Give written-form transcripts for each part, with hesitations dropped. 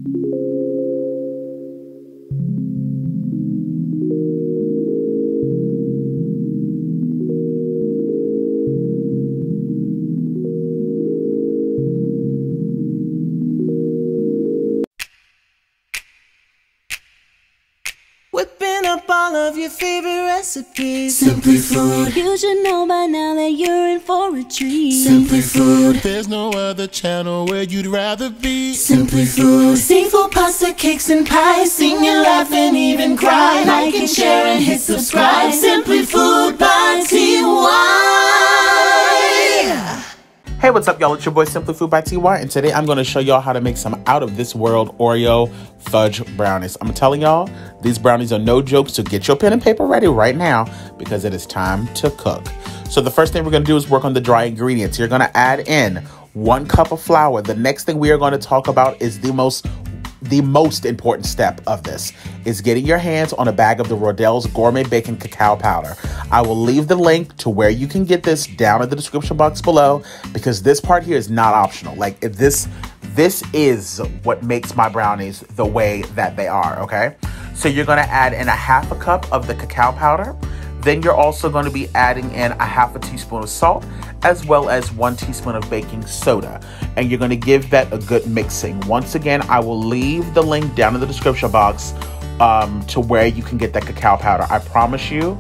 Whipping up all of your favorite recipes. Simply Food. You should know by now that you're in for a treat. Simply Food. There's no other channel where you'd rather be. Simply Food. Seafood, pasta, cakes, and pies. Sing and laugh and even cry. Like and share and hit subscribe. Simply Food by TY. Hey, what's up, y'all? It's your boy Simply Food by TY, and today I'm going to show y'all how to make some out-of-this-world Oreo Fudge Brownies. I'm telling y'all, these brownies are no joke, so get your pen and paper ready right now because it is time to cook. So the first thing we're going to do is work on the dry ingredients. You're going to add in 1 cup of flour. The next thing we are going to talk about is the most important step of this is getting your hands on a bag of the Rodale's Gourmet Baking Cacao Powder. I will leave the link to where you can get this down in the description box below because this part here is not optional. Like this is what makes my brownies the way that they are, okay? So you're gonna add in a 1/2 cup of the cacao powder. Then you're also going to be adding in a 1/2 teaspoon of salt, as well as 1 teaspoon of baking soda. And you're going to give that a good mixing. Once again, I will leave the link down in the description box to where you can get that cacao powder. I promise you,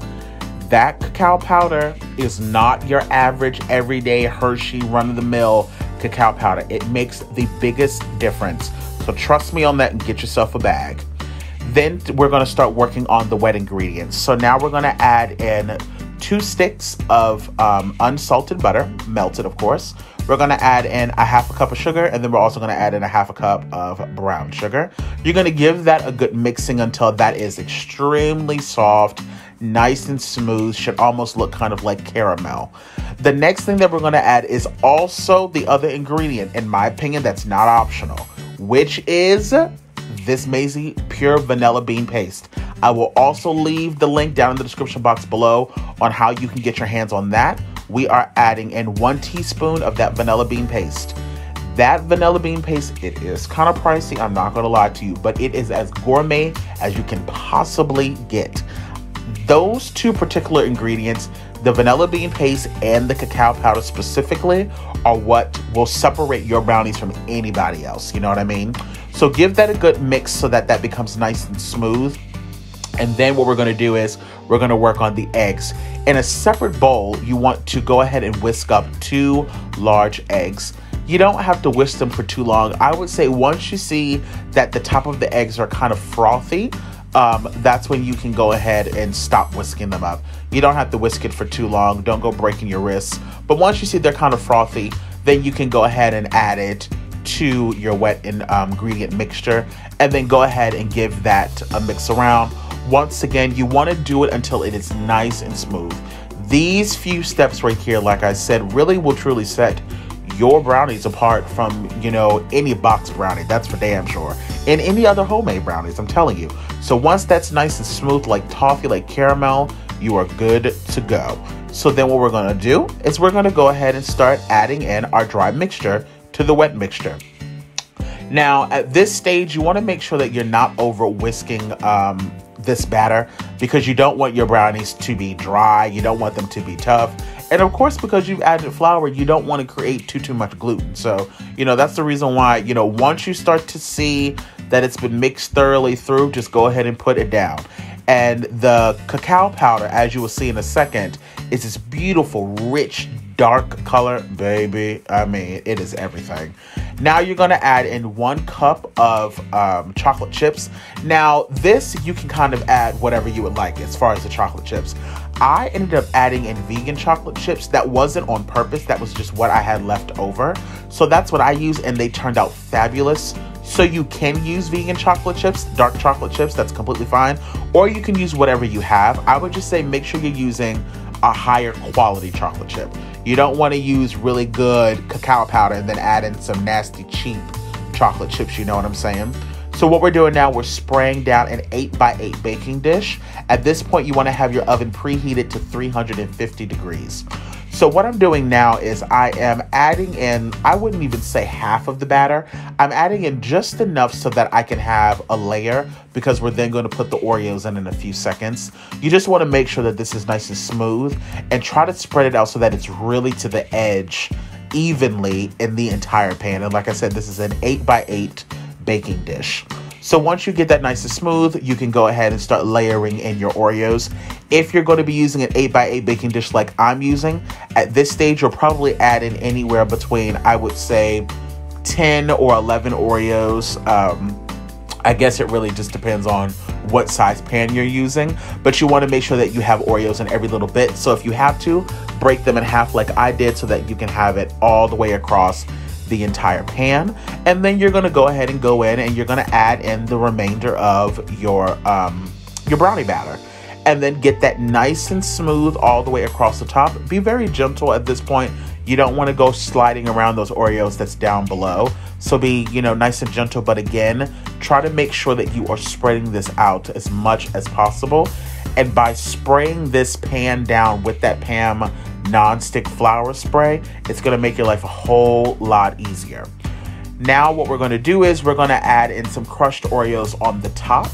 that cacao powder is not your average, everyday Hershey, run-of-the-mill cacao powder. It makes the biggest difference. So trust me on that and get yourself a bag. Then we're going to start working on the wet ingredients. So now we're going to add in 2 sticks of unsalted butter, melted of course. We're going to add in a 1/2 cup of sugar, and then we're also going to add in a 1/2 cup of brown sugar. You're going to give that a good mixing until that is extremely soft, nice and smooth, should almost look kind of like caramel. The next thing that we're going to add is also the other ingredient, in my opinion, that's not optional, which is this Maisie pure vanilla bean paste. I will also leave the link down in the description box below on how you can get your hands on that. We are adding in 1 teaspoon of that vanilla bean paste. That vanilla bean paste, it is kind of pricey, I'm not going to lie to you, but it is as gourmet as you can possibly get. Those 2 particular ingredients, the vanilla bean paste and the cacao powder specifically, are what will separate your brownies from anybody else. You know what I mean? So give that a good mix so that that becomes nice and smooth. And then what we're going to do is we're going to work on the eggs. In a separate bowl, you want to go ahead and whisk up 2 large eggs. You don't have to whisk them for too long. I would say once you see that the top of the eggs are kind of frothy, that's when you can go ahead and stop whisking them up. You don't have to whisk it for too long. Don't go breaking your wrists. But once you see they're kind of frothy, then you can go ahead and add it to your wet ingredient mixture, and then go ahead and give that a mix around. Once again, you want to do it until it is nice and smooth. These few steps right here, like I said, really will truly set your brownies apart from, you know, any box brownie. That's for damn sure. And any other homemade brownies, I'm telling you. So once that's nice and smooth, like toffee, like caramel, you are good to go. So then what we're going to do is we're going to go ahead and start adding in our dry mixture to the wet mixture. Now, at this stage, you want to make sure that you're not over whisking this batter, because you don't want your brownies to be dry. You don't want them to be tough. And of course, because you've added flour, you don't want to create too much gluten. So, you know, that's the reason why, you know, once you start to see that it's been mixed thoroughly through, just go ahead and put it down. And the cacao powder, as you will see in a second, is this beautiful, rich, dark color. Baby, I mean, it is everything. Now you're going to add in 1 cup of chocolate chips. Now, this, you can kind of add whatever you would like as far as the chocolate chips. I ended up adding in vegan chocolate chips. That wasn't on purpose. That was just what I had left over. So that's what I used, and they turned out fabulous. So you can use vegan chocolate chips, dark chocolate chips, that's completely fine. Or you can use whatever you have. I would just say make sure you're using a higher quality chocolate chip. You don't want to use really good cacao powder and then add in some nasty, cheap chocolate chips, you know what I'm saying? So what we're doing now, we're spraying down an 8x8 baking dish. At this point, you want to have your oven preheated to 350 degrees. So what I'm doing now is I am adding in, I wouldn't even say half of the batter. I'm adding in just enough so that I can have a layer, because we're then going to put the Oreos in a few seconds. You just want to make sure that this is nice and smooth, and try to spread it out so that it's really to the edge evenly in the entire pan. And like I said, this is an 8x8 baking dish. So once you get that nice and smooth, you can go ahead and start layering in your Oreos. If you're going to be using an 8x8 baking dish like I'm using, at this stage, you'll probably add in anywhere between, I would say, 10 or 11 Oreos. I guess it really just depends on what size pan you're using, but you want to make sure that you have Oreos in every little bit. So if you have to, break them in half like I did so that you can have it all the way across the entire pan. And then you're going to go ahead and go in and you're going to add in the remainder of your brownie batter, and then get that nice and smooth all the way across the top. Be very gentle at this point. You don't want to go sliding around those Oreos that's down below. So be, nice and gentle, but again, try to make sure that you are spreading this out as much as possible. And by spraying this pan down with that Pam non-stick flour spray, it's going to make your life a whole lot easier. Now what we're going to do is we're going to add in some crushed Oreos on the top.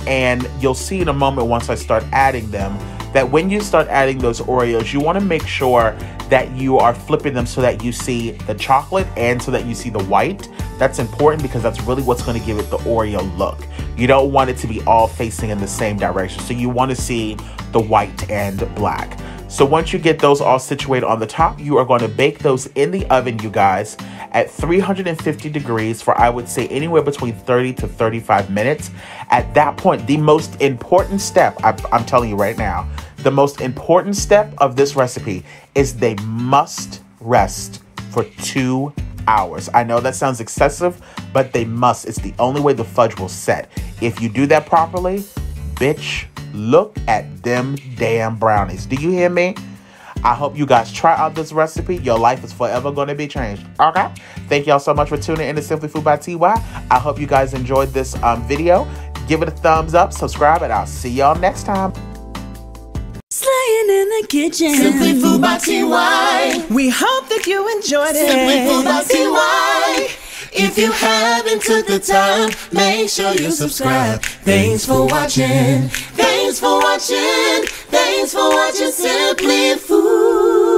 And you'll see in a moment once I start adding them, that when you start adding those Oreos, you want to make sure that you are flipping them so that you see the chocolate and so that you see the white. That's important because that's really what's going to give it the Oreo look. You don't want it to be all facing in the same direction. So you want to see the white and black. So once you get those all situated on the top, you are going to bake those in the oven, you guys, at 350 degrees for, I would say, anywhere between 30 to 35 minutes. At that point, the most important step, I'm telling you right now, the most important step of this recipe is they must rest for 2 hours. I know that sounds excessive, but they must. It's the only way the fudge will set. If you do that properly, bitch, look at them damn brownies. Do you hear me? I hope you guys try out this recipe. Your life is forever going to be changed. Okay? Thank y'all so much for tuning in to Simply Food by TY. I hope you guys enjoyed this video. Give it a thumbs up, subscribe, and I'll see y'all next time. Slaying in the kitchen. Simply Food by TY. We hope that you enjoyed it. Simply Food by TY. If you haven't took the time, make sure you subscribe. Thanks for watching. Thanks for watching. Thanks for watching Simply Food.